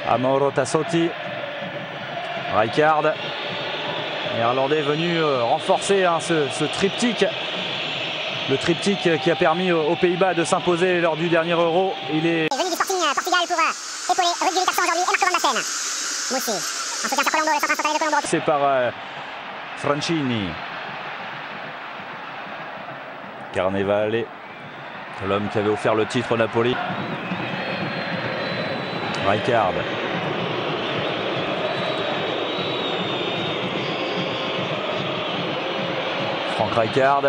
à Mauro Tassotti. Rijkaard, néerlandais, venu renforcer ce triptyque. Le triptyque qui a permis aux Pays-Bas de s'imposer lors du dernier Euro. Il est venu du Sporting Portugal pour épauler Rudi Vitarson aujourd'hui et Marco van Basten. Moussi, en soutien sur Colombo, le centre instantané de Colombo. C'est par Francini. Carnevale, l'homme qui avait offert le titre au Napoli. Rijkaard. Franck Rijkaard.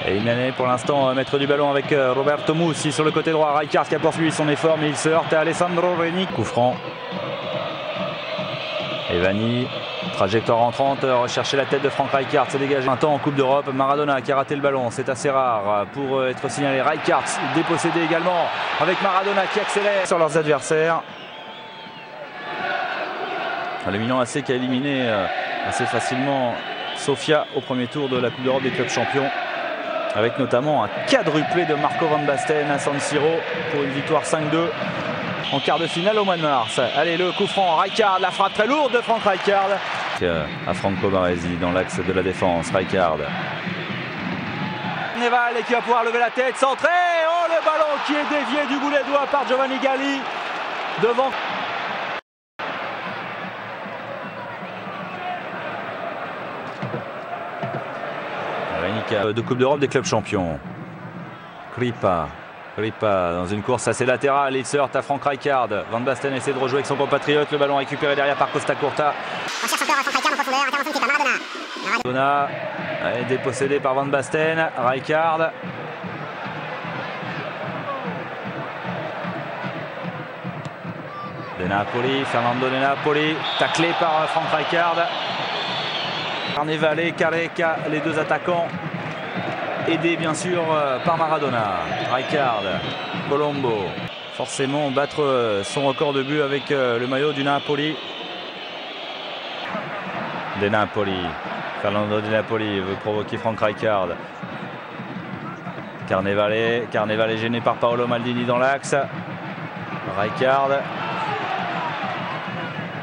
Et Inane pour l'instant maître du ballon avec Roberto Mussi sur le côté droit. Rijkaard qui a poursuivi son effort mais il se heurte à Alessandro Reni. Coup franc. Evani, trajectoire entrante, rechercher la tête de Franck Rijkaard, c'est dégagé. Un temps en Coupe d'Europe, Maradona qui a raté le ballon, c'est assez rare pour être signalé. Rijkaard dépossédé également avec Maradona qui accélère sur leurs adversaires. Le Milan AC qui a éliminé assez facilement Sofia au premier tour de la Coupe d'Europe des clubs champions. Avec notamment un quadruplé de Marco van Basten à San Siro pour une victoire 5-2 en quart de finale au mois de mars. Allez, le coup franc, Rijkaard, la frappe très lourde de Franck Rijkaard. À Franco Baresi dans l'axe de la défense, Rijkaard. Carnevale qui va pouvoir lever la tête, centré. Oh, le ballon qui est dévié du bout des doigts par Giovanni Galli. Devant. De Coupe d'Europe des clubs champions. Kripa dans une course assez latérale, il se heurte à Franck Rijkaard. Van Basten essaie de rejouer avec son compatriote, le ballon récupéré derrière par Costa Curta. On cherche encore Franck Rijkaard en profondeur, intervention qui est par Maradona. Maradona est dépossédé par Van Basten, Rijkaard. De Napoli, Fernando De Napoli, taclé par Franck Rijkaard. Carnevale, Careca, les deux attaquants, aidés bien sûr par Maradona. Rijkaard, Colombo, forcément battre son record de but avec le maillot du Napoli. De Napoli, Fernando De Napoli veut provoquer Franck Rijkaard. Carnevale gêné par Paolo Maldini dans l'axe. Rijkaard.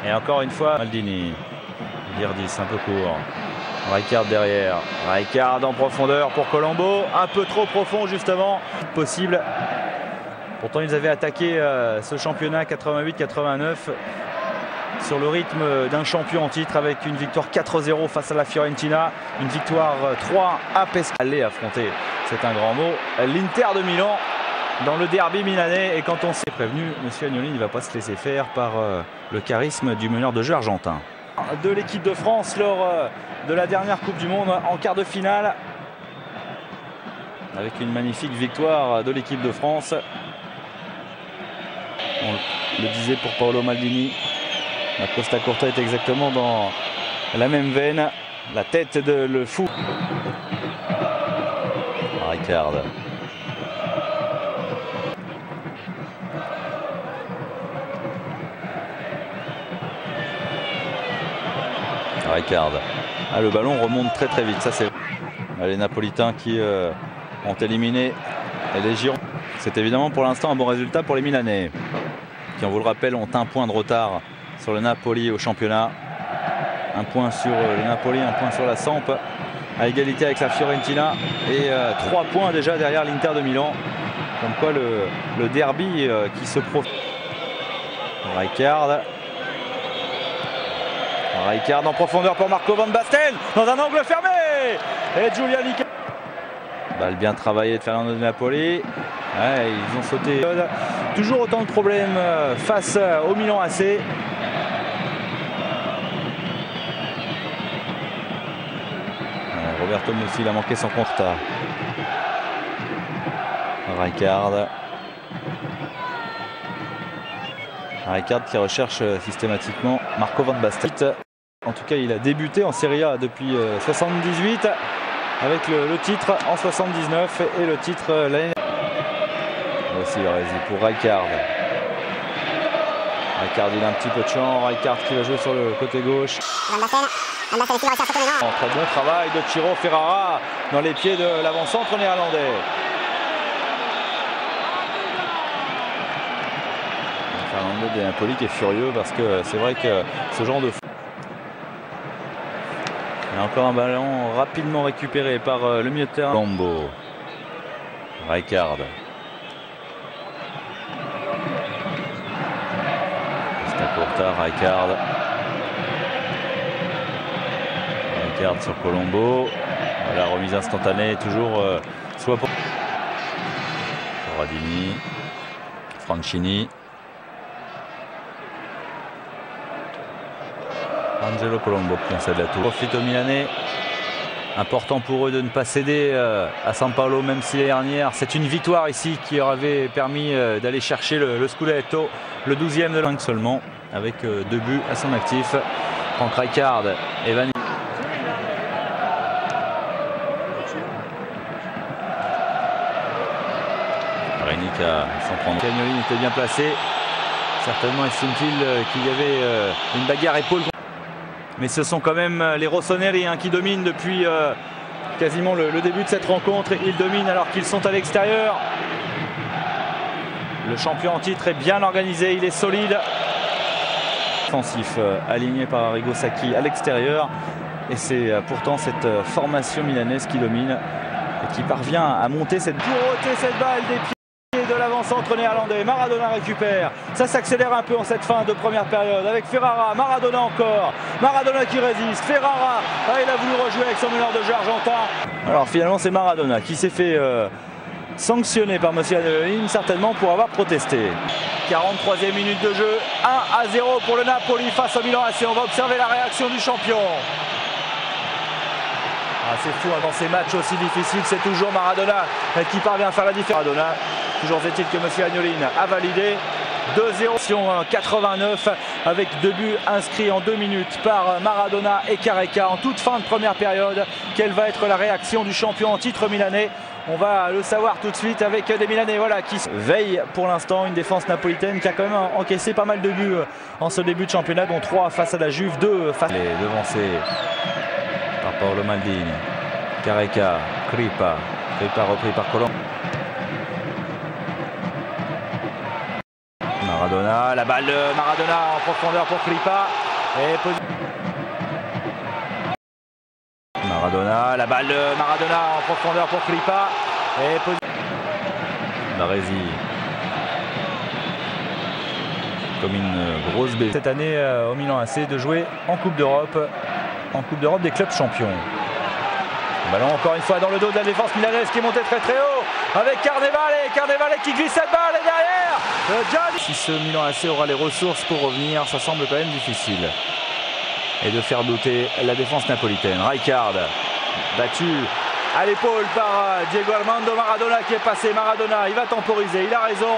Et encore une fois Maldini. Virdis un peu court. Rijkaard derrière. Rijkaard en profondeur pour Colombo. Un peu trop profond justement. Possible. Pourtant ils avaient attaqué ce championnat 88-89 sur le rythme d'un champion en titre avec une victoire 4-0 face à la Fiorentina. Une victoire 3 à Pescara. Aller affronter, c'est un grand mot, l'Inter de Milan dans le derby milanais. Et quand on s'est prévenu, M. Agnelli ne va pas se laisser faire par le charisme du meneur de jeu argentin. De l'équipe de France lors de la dernière Coupe du Monde en quart de finale avec une magnifique victoire de l'équipe de France. On le disait pour Paolo Maldini, la Costa Curta est exactement dans la même veine, la tête de le fou. Rijkaard. Rijkaard. Ah, le ballon remonte très très vite, ça c'est les Napolitains qui ont éliminé les Girondins. C'est évidemment pour l'instant un bon résultat pour les Milanais qui, on vous le rappelle, ont un point de retard sur le Napoli au championnat. Un point sur le Napoli, un point sur la Samp à égalité avec la Fiorentina et 3 points déjà derrière l'Inter de Milan. Comme quoi le derby qui se profile. Rijkaard. Rijkaard en profondeur pour Marco van Basten dans un angle fermé et Giuliani. Balle bien travaillée de Fernando De Napoli. Ouais, ils ont sauté. Toujours autant de problèmes face au Milan AC. Roberto Mussi, il a manqué son constat. Rijkaard. Rijkaard qui recherche systématiquement Marco van Basten. En tout cas, il a débuté en Serie A depuis 78 avec le titre en 79 et le titre l'année. Aussi pour Rijkaard. Rijkaard, il a un petit peu de champ. Rijkaard qui va jouer sur le côté gauche. Très bon travail de Ciro Ferrara dans les pieds de l'avant-centre néerlandais. de Napoli qui est furieux parce que c'est vrai que ce genre de... Il y a encore un ballon rapidement récupéré par le milieu de terrain. Colombo. Rijkaard. Costa, Rijkaard. Rijkaard sur Colombo. La remise instantanée toujours soit pour Radini, Franchini. Angelo Colombo qui concède la tour. Profite aux Milanais. Important pour eux de ne pas céder à San Paolo, même si l'année dernière c'est une victoire ici qui leur avait permis d'aller chercher le Scudetto, le 12e de l'an seulement, avec 2 buts à son actif. Frank Rijkaard et Van. Renica s'en prend. Cagnolini était bien placé. Certainement estime-t-il qu'il y avait une bagarre épaule. Mais ce sont quand même les Rossoneri qui dominent depuis quasiment le début de cette rencontre. Ils dominent alors qu'ils sont à l'extérieur. Le champion en titre est bien organisé, il est solide. Offensif aligné par Arrigo Sacchi à l'extérieur. Et c'est pourtant cette formation milanaise qui domine et qui parvient à monter cette balle des pieds de l'avant-centre néerlandais. Maradona récupère, ça s'accélère un peu en cette fin de première période avec Ferrara, Maradona encore, Maradona qui résiste, Ferrara, il a voulu rejouer avec son meneur de jeu argentin. Alors finalement c'est Maradona qui s'est fait sanctionner par Monsieur Agnolini, certainement pour avoir protesté. 43e minute de jeu, 1-0 pour le Napoli face au Milan AC. On va observer la réaction du champion. C'est fou, dans ces matchs aussi difficiles, c'est toujours Maradona qui parvient à faire la différence. Maradona, toujours est-il que M. Agnolini a validé 2-0 89 avec 2 buts inscrits en 2 minutes par Maradona et Careca en toute fin de première période. Quelle va être la réaction du champion en titre milanais? On va le savoir tout de suite avec des Milanais qui veillent pour l'instant. Une défense napolitaine qui a quand même encaissé pas mal de buts en ce début de championnat, dont 3 face à la Juve, 2 face... Les devancés par Paolo Maldini. Careca, Kripa repris par Colombo. Maradona, la balle de Maradona en profondeur pour Kripa. Et Maradona, la balle de Maradona en profondeur pour Kripa. Et Baresi. Comme une grosse baie. Cette année au Milan AC de jouer en Coupe d'Europe des clubs champions. Le ballon encore une fois dans le dos de la défense milanaise qui est montée très haut avec Carnevale qui glisse cette balle et derrière Gianni. Si ce Milan AC aura les ressources pour revenir, ça semble quand même difficile. Et de faire douter la défense napolitaine. Rijkaard battu à l'épaule par Diego Armando Maradona qui est passé. Maradona, il va temporiser, il a raison.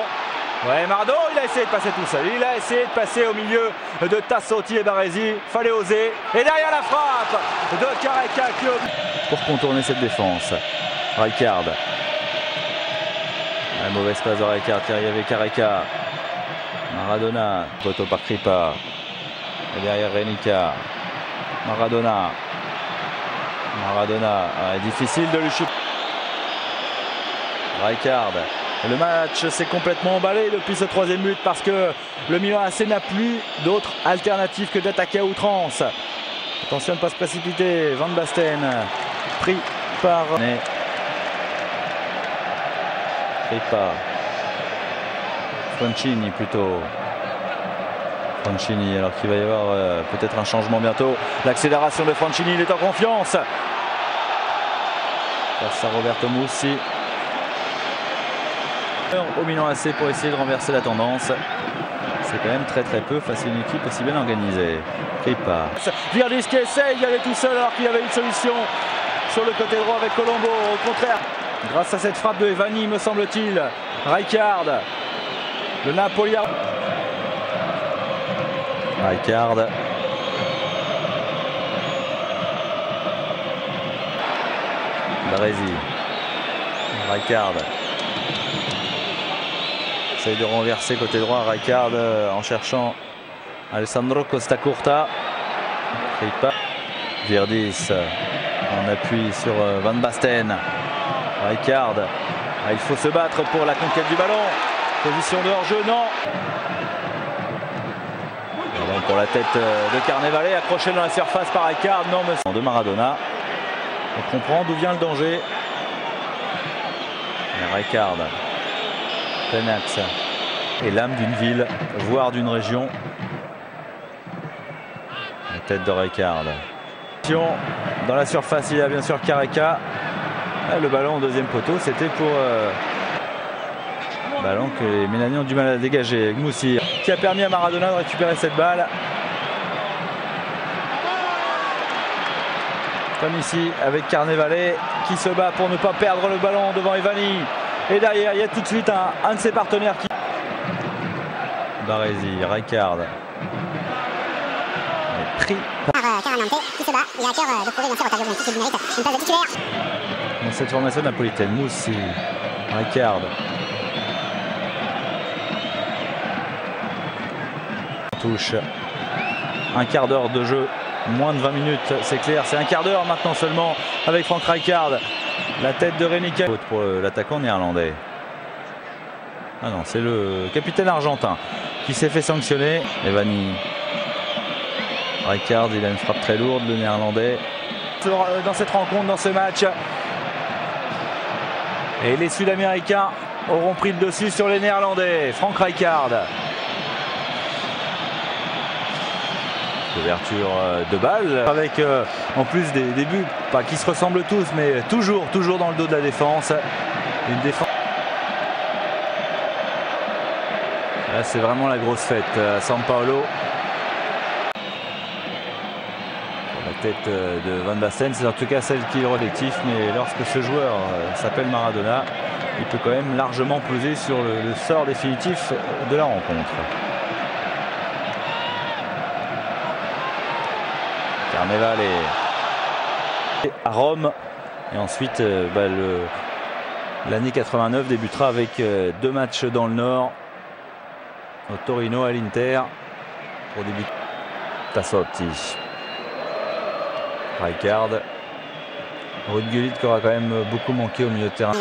Ouais, Maradona, il a essayé de passer tout seul. Il a essayé de passer au milieu de Tassotti et Baresi. Fallait oser. Et derrière la frappe de Careca pour contourner cette défense. Rijkaard. La mauvaise passe de Rijkaard qui arrive avec Careca. Maradona, poteau par Kripa. Et derrière Renica. Maradona, difficile de lui chuter. Rijkaard. Le match s'est complètement emballé depuis ce 3e but parce que le Milan AC n'a plus d'autre alternative que d'attaquer à outrance. Attention de ne pas se précipiter. Van Basten pris par Kripa. Franchini plutôt. Franchini, alors qu'il va y avoir peut-être un changement bientôt. L'accélération de Franchini, il est en confiance. Face à Roberto Mussi. Au Milan AC pour essayer de renverser la tendance. C'est quand même très peu face à une équipe aussi bien organisée. Kripa. Virdis qui essaye d'y aller tout seul alors qu'il y avait une solution sur le côté droit avec Colombo. Au contraire, grâce à cette frappe de Evani, me semble-t-il. Rijkaard. Le Napoli. Rijkaard. Baresi. Rijkaard. Essaye de renverser côté droit Rijkaard en cherchant Alessandro Costacurta. Kripa. Virdis en appui sur Van Basten. Rijkaard. Il faut se battre pour la conquête du ballon. Position de hors-jeu, non. pour la tête de Carnevale, accroché dans la surface par Rijkaard. Non, mais de Maradona. On comprend d'où vient le danger. Rijkaard, plein axe, et l'âme d'une ville, voire d'une région. La tête de Rijkaard. Dans la surface, il y a bien sûr Careca. Le ballon au deuxième poteau, c'était pour ballon que les Mélaniens ont du mal à dégager. Moussi qui a permis à Maradona de récupérer cette balle. Comme ici avec Carnevale qui se bat pour ne pas perdre le ballon devant Evani. Et derrière, il y a tout de suite un de ses partenaires qui... Baresi, Rijkaard. Pris par Caranante qui se bat. Il a à cœur de prouver dans ses Ottavio Benfica qui mérite une place de titulaire. Dans cette formation napolitaine, Moussi, Rijkaard. Touche. Un quart d'heure de jeu. Moins de 20 minutes, c'est clair. C'est un quart d'heure maintenant seulement avec Frank Rijkaard. La tête de Renica pour l'attaquant néerlandais. Ah non, c'est le capitaine argentin qui s'est fait sanctionner. Evani. Rijkaard, il a une frappe très lourde, le néerlandais. Dans cette rencontre, dans ce match. Et les Sud-Américains auront pris le dessus sur les Néerlandais. Frank Rijkaard. Ouverture de balle avec en plus des buts pas qui se ressemblent tous, mais toujours dans le dos de la défense. Une défense. Là, c'est vraiment la grosse fête à São Paulo. La tête de Van Basten, c'est en tout cas celle qui est collectif, mais lorsque ce joueur s'appelle Maradona, il peut quand même largement peser sur le sort définitif de la rencontre. Carnevale à Rome, et ensuite l'année 89 débutera avec 2 matchs dans le Nord, au Torino, à l'Inter, pour débuter. Tassotti, Rijkaard, Ruud Gullit qui aura quand même beaucoup manqué au milieu de terrain.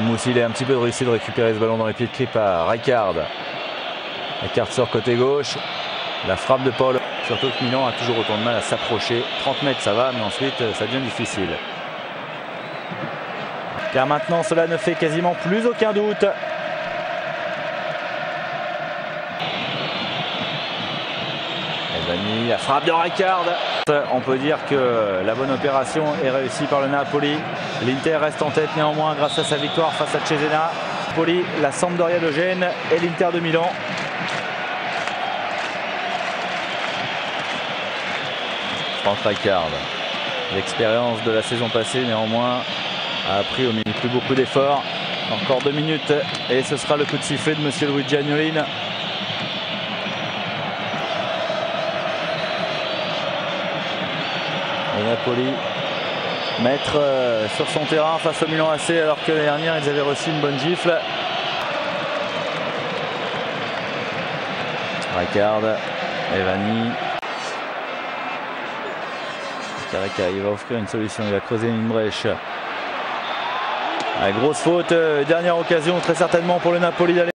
Moussi, il a un petit peu réussi de récupérer ce ballon dans les pieds de Kripa. Rijkaard. Rijkaard sort côté gauche. La frappe de Paul. Surtout que Milan a toujours autant de mal à s'approcher. 30 mètres ça va, mais ensuite ça devient difficile. Car maintenant cela ne fait quasiment plus aucun doute. Evani, la frappe de Rijkaard. On peut dire que la bonne opération est réussie par le Napoli. L'Inter reste en tête néanmoins grâce à sa victoire face à Cesena. Napoli, la Sampdoria de Gênes et l'Inter de Milan. Frank Rijkaard, l'expérience de la saison passée néanmoins a appris au milieu plus beaucoup d'efforts. Encore 2 minutes et ce sera le coup de sifflet de monsieur Luigi Agnolin. Et Napoli mettre sur son terrain face au Milan AC, alors que l'année dernière ils avaient reçu une bonne gifle. Rijkaard, Evani. Careca, il va offrir une solution, il va creuser une brèche. La grosse faute, dernière occasion très certainement pour le Napoli d'aller.